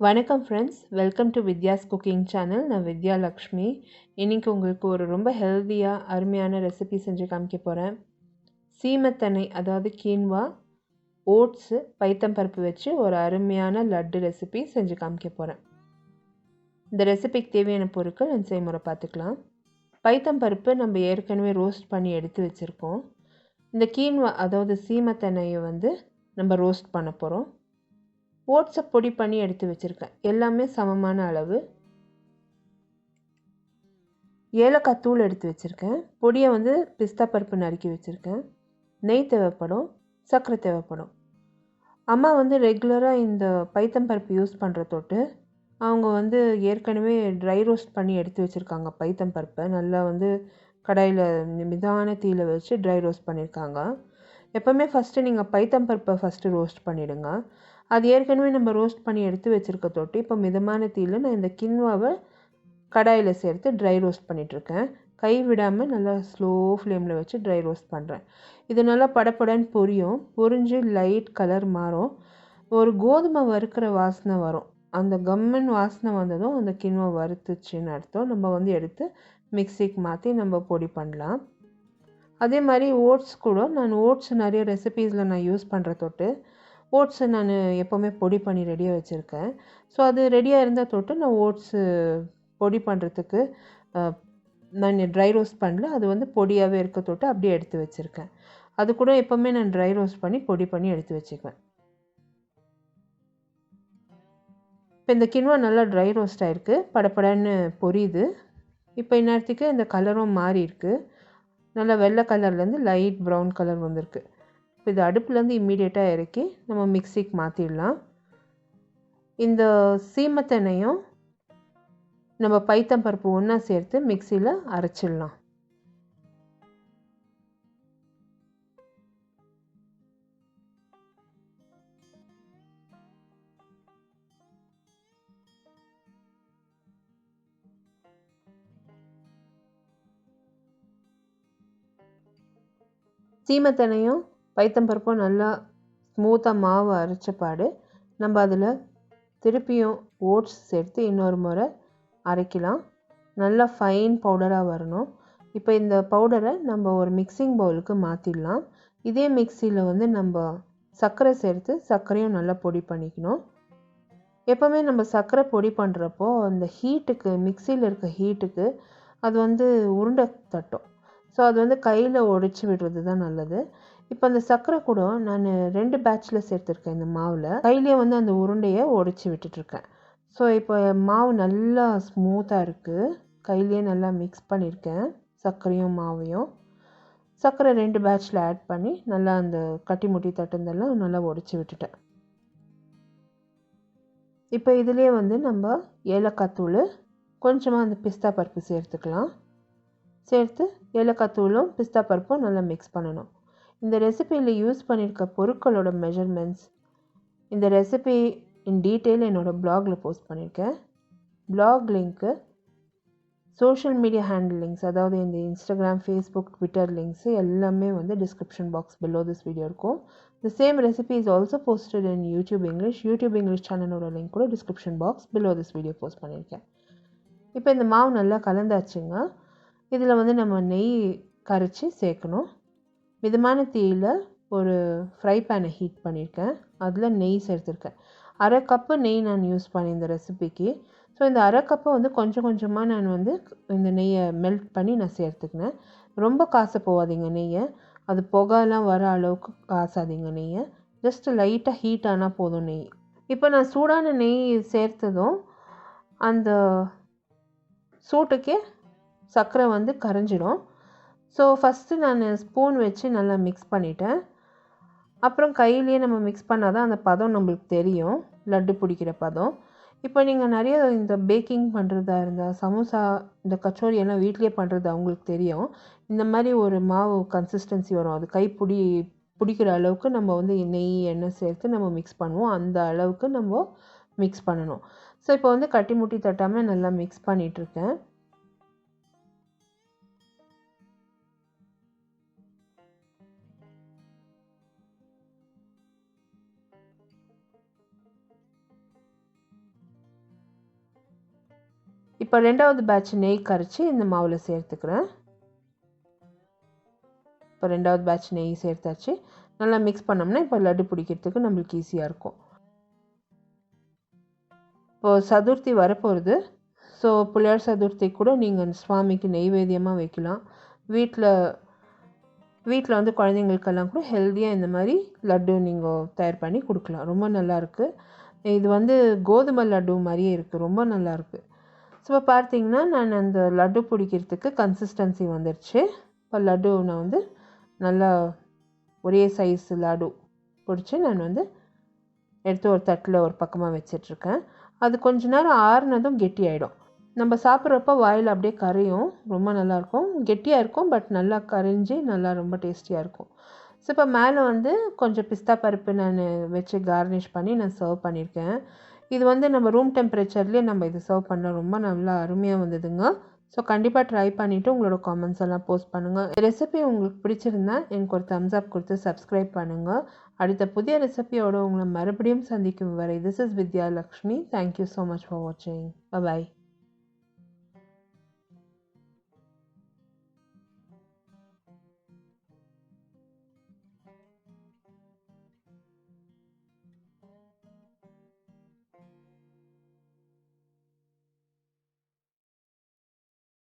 வணக்கம் friends, welcome to Vidya's cooking channel. நான் வித்யா லக்ஷ்மி. இன்றைக்கி உங்களுக்கு ஒரு ரொம்ப ஹெல்த்தியாக அருமையான ரெசிபி செஞ்சு காமிக்க போகிறேன். சீமத்தனை அதாவது கீன்வா, ஓட்ஸு, பைத்தம்பருப்பு வச்சு ஒரு அருமையான லட்டு ரெசிபி செஞ்சு காமிக்க போகிறேன். இந்த ரெசிபிக்கு தேவையான பொருட்கள் நான் செய்முறை பார்த்துக்கலாம். பைத்தம்பருப்பு நம்ம ஏற்கனவே ரோஸ்ட் பண்ணி எடுத்து வச்சுருக்கோம். இந்த கீன்வா அதாவது சீமத்தனையை நம்ம ரோஸ்ட் பண்ண போகிறோம். ஓட்ஸை பொடி பண்ணி எடுத்து வச்சுருக்கேன். எல்லாமே சமமான அளவு. ஏலக்காய் தூள் எடுத்து வச்சுருக்கேன். பொடியை பிஸ்தா பருப்பு நறுக்கி வச்சுருக்கேன். நெய் தேவைப்படும், சர்க்கரை தேவைப்படும். அம்மா ரெகுலராக இந்த பைத்தம்பருப்பு யூஸ் பண்ணுற தொட்டு அவங்க ஏற்கனவே ட்ரை ரோஸ்ட் பண்ணி எடுத்து வச்சுருக்காங்க. பைத்தம்பருப்பை நல்லா கடாயில் மிதான தீயில் வச்சு ட்ரை ரோஸ்ட் பண்ணியிருக்காங்க. எப்போவுமே ஃபஸ்ட்டு நீங்கள் பைத்தம்பருப்பை ஃபஸ்ட்டு ரோஸ்ட் பண்ணிவிடுங்க. அது ஏற்கனவே நம்ம ரோஸ்ட் பண்ணி எடுத்து வச்சுருக்க தொட்டு இப்போ மிதமான தீயில் நான் இந்த கின்வாவை கடாயில் சேர்த்து ட்ரை ரோஸ்ட் பண்ணிகிட்ருக்கேன். கை விடாமல் நல்லா ஸ்லோ ஃப்ளேமில் வச்சு ட்ரை ரோஸ்ட் பண்ணுறேன். இது நல்லா படப்படன்னு பொரிஞ்சு லைட் கலர் மாறும். ஒரு கோதுமை வறுக்கிற வாசனை வரும். அந்த கம்மன் வாசனை வந்ததும் அந்த கின்வா வறுத்துச்சுன்னு அர்த்தம். நம்ம எடுத்து மிக்சிக்கு மாற்றி நம்ம பொடி பண்ணலாம். அதே மாதிரி ஓட்ஸ் கூட நான் ஓட்ஸ் நிறைய ரெசிபீஸில் நான் யூஸ் பண்ணுற தொட்டு ஓட்ஸை நான் எப்போவுமே பொடி பண்ணி ரெடியாக வச்சுருக்கேன். ஸோ அது ரெடியாக இருந்தால் தொட்டு நான் ஓட்ஸு பொடி பண்ணுறதுக்கு நான் ட்ரை ரோஸ்ட் பண்ணல. அது பொடியாகவே இருக்க தொட்டு அப்படியே எடுத்து வச்சுருக்கேன். அது கூட எப்போவுமே நான் ட்ரை ரோஸ்ட் பண்ணி பொடி பண்ணி எடுத்து வச்சுக்குவேன். இப்போ இந்த கின்வா நல்லா ட்ரை ரோஸ்ட் ஆகிருக்கு, படப்படன்னு பொரியுது. இப்போ இந்நேரத்துக்கு இந்த கலரும் மாறி இருக்குது. நல்லா வெள்ளை கலர்லேருந்து லைட் ப்ரௌன் கலர் வந்திருக்கு. இப்போ இது அடுப்புலேருந்து இம்மீடியட்டாக இறக்கி நம்ம மிக்சிக்கு மாற்றிடலாம். இந்த சீமத்தெண்ணையும் நம்ம பைத்தம்பருப்பு ஒன்றா சேர்த்து மிக்சியில் அரைச்சிடலாம். சீமத்தெண்ணையும் பைத்தம்பருப்பும் நல்லா ஸ்மூத்தாக மாவு அரைச்ச பாடு நம்ம அதில் திருப்பியும் ஓட்ஸ் சேர்த்து இன்னொரு முறை அரைக்கலாம். நல்லா ஃபைன் பவுடராக வரணும். இப்போ இந்த பவுடரை நம்ம ஒரு மிக்சிங் பவுலுக்கு மாற்றிடலாம். இதே மிக்சியில் நம்ம சர்க்கரை சேர்த்து சர்க்கரையும் நல்லா பொடி பண்ணிக்கணும். எப்போவுமே நம்ம சர்க்கரை பொடி பண்ணுறப்போ அந்த ஹீட்டுக்கு, மிக்சியில் இருக்க ஹீட்டுக்கு அது உருண்டை தட்டும். ஸோ அது கையில் உடைச்சி விடுறது தான் நல்லது. இப்போ அந்த சர்க்கரை கூட நான் 2 பேட்சில் சேர்த்துருக்கேன். இந்த மாவில் கையிலேயே அந்த உருண்டையை உடைச்சி விட்டுட்ருக்கேன். ஸோ இப்போ மாவு நல்லா ஸ்மூத்தாக இருக்குது. கையிலேயே நல்லா மிக்ஸ் பண்ணியிருக்கேன் சர்க்கரையும் மாவையும். சர்க்கரை 2 பேட்சில் ஆட் பண்ணி நல்லா அந்த கட்டி முட்டி தட்டுந்தெல்லாம் நல்லா உடைச்சி விட்டுட்டேன். இப்போ இதுலேயே நம்ம ஏலக்காய் தூள், கொஞ்சமாக அந்த பிஸ்தா பருப்பு சேர்த்துக்கலாம். சேர்த்து ஏலக்காய் தூளும் பிஸ்தா பருப்பும் நல்லா மிக்ஸ் பண்ணணும். இந்த ரெசிபியில் யூஸ் பண்ணியிருக்க பொருட்களோட மெஷர்மெண்ட்ஸ், இந்த ரெசிபி இன் டீட்டெயில் என்னோடய ப்ளாகில் போஸ்ட் பண்ணியிருக்கேன். Blog link, social media handle links, அதாவது இந்த இன்ஸ்டாகிராம், ஃபேஸ்புக், ட்விட்டர் லிங்க்ஸு எல்லாமே description box below this video இருக்கும். The same recipe is also posted in YouTube English சேனலோட லிங்க் கூட description box below this video post பண்ணியிருக்கேன். இப்போ இந்த மாவு நல்லா கலந்தாச்சுங்க. இதில் நம்ம நெய் கரைச்சி சேர்க்கணும். மிதமான தீயில் ஒரு ஃப்ரை பேனை ஹீட் பண்ணியிருக்கேன். அதில் நெய் சேர்த்துருக்கேன். 1/2 கப்பு நெய் நான் யூஸ் பண்ணேன் இந்த ரெசிபிக்கு. ஸோ இந்த 1/2 கப்பை கொஞ்சம் கொஞ்சமாக நான் இந்த நெய்யை மெல்ட் பண்ணி நான் சேர்த்துக்கினேன். ரொம்ப காச போகாதீங்க நெய்யை. அது புகைலாம் வர அளவுக்கு காசாதீங்க நெய்யை. ஜஸ்ட்டு லைட்டாக ஹீட் ஆனால் போதும் நெய். இப்போ நான் சூடான நெய் சேர்த்ததும் அந்த சூட்டுக்கே சர்க்கரை கரைஞ்சிடும். ஸோ ஃபஸ்ட்டு நான் ஸ்பூன் வச்சு நல்லா மிக்ஸ் பண்ணிட்டேன். அப்புறம் கையிலேயே நம்ம மிக்ஸ் பண்ணால் தான் அந்த பதம் நம்மளுக்கு தெரியும், லட்டு பிடிக்கிற பதம். இப்போ நீங்கள் நிறைய இந்த பேக்கிங் பண்ணுறதா இருந்தால், சமோசா, இந்த கச்சோரி எல்லாம் வீட்லேயே பண்ணுறது அவங்களுக்கு தெரியும். இந்த மாதிரி ஒரு மாவு கன்சிஸ்டன்சி வரும். அது பிடிக்கிற அளவுக்கு நம்ம நெய், எண்ணெய் சேர்த்து நம்ம மிக்ஸ் பண்ணுவோம். அந்த அளவுக்கு நம்ம மிக்ஸ் பண்ணணும். ஸோ இப்போ கட்டி முட்டி தட்டாமல் நல்லா மிக்ஸ் பண்ணிகிட்ருக்கேன். இப்போ 2வது பேட்ச் நெய் கரைச்சி இந்த மாவில் சேர்த்துக்கிறேன். இப்போ 2வது பேட்ச் நெய் சேர்த்தாச்சு. நல்லா மிக்ஸ் பண்ணோம்னா இப்போ லட்டு பிடிக்கிறதுக்கு நம்மளுக்கு ஈஸியாக இருக்கும். இப்போது சதுர்த்தி வரப்போகிறது. ஸோ புளியார் சதுர்த்தி கூட நீங்கள் சுவாமிக்கு நெய்வேத்தியமாக வைக்கலாம். வீட்டில் வந்து குழந்தைங்களுக்கெல்லாம் கூட ஹெல்த்தியாக இந்த மாதிரி லட்டு நீங்கள் தயார் பண்ணி கொடுக்கலாம். ரொம்ப நல்லாயிருக்கு. இது வந்து கோதுமை லட்டு மாதிரியே இருக்குது. ரொம்ப நல்லாயிருக்கு. ஸோ இப்போ பார்த்தீங்கன்னா நான் அந்த லட்டு பிடிக்கிறதுக்கு கன்சிஸ்டன்சி வந்துடுச்சு. இப்போ லட்டு நான் வந்து நல்லா ஒரே சைஸ் லட்டு பிடிச்சி நான் வந்து எடுத்து ஒரு தட்டில் ஒரு பக்கமாக வச்சிட்ருக்கேன். அது கொஞ்ச நேரம் ஆறுனதும் கெட்டியாயிடும். நம்ம சாப்பிட்றப்ப வாயில் அப்படியே கரையும். ரொம்ப நல்லாயிருக்கும். கெட்டியாக இருக்கும், பட் நல்லா கரைஞ்சி நல்லா ரொம்ப டேஸ்டியாக இருக்கும். ஸோ இப்போ மேலே வந்து கொஞ்சம் பிஸ்தா பருப்பு நான் வச்சு கார்னிஷ் பண்ணி நான் சர்வ் பண்ணியிருக்கேன். இது வந்து நம்ம ரூம் டெம்பரேச்சர்லேயே நம்ம இது சர்வ் பண்ணால் ரொம்ப நல்லா அருமையாக வந்ததுங்க. ஸோ கண்டிப்பாக ட்ரை பண்ணிவிட்டு உங்களோட காமெண்ட்ஸ் எல்லாம் போஸ்ட் பண்ணுங்கள். இந்த ரெசிபி உங்களுக்கு பிடிச்சிருந்தா எனக்கு ஒரு தம்ஸ் அப் கொடுத்து சப்ஸ்கிரைப் பண்ணுங்கள். அடுத்த புதிய ரெசிபியோடு உங்களை மறுபடியும் சந்திக்கும் வரை this is Vidya Lakshmi. Thank you so much for வாட்சிங். பை.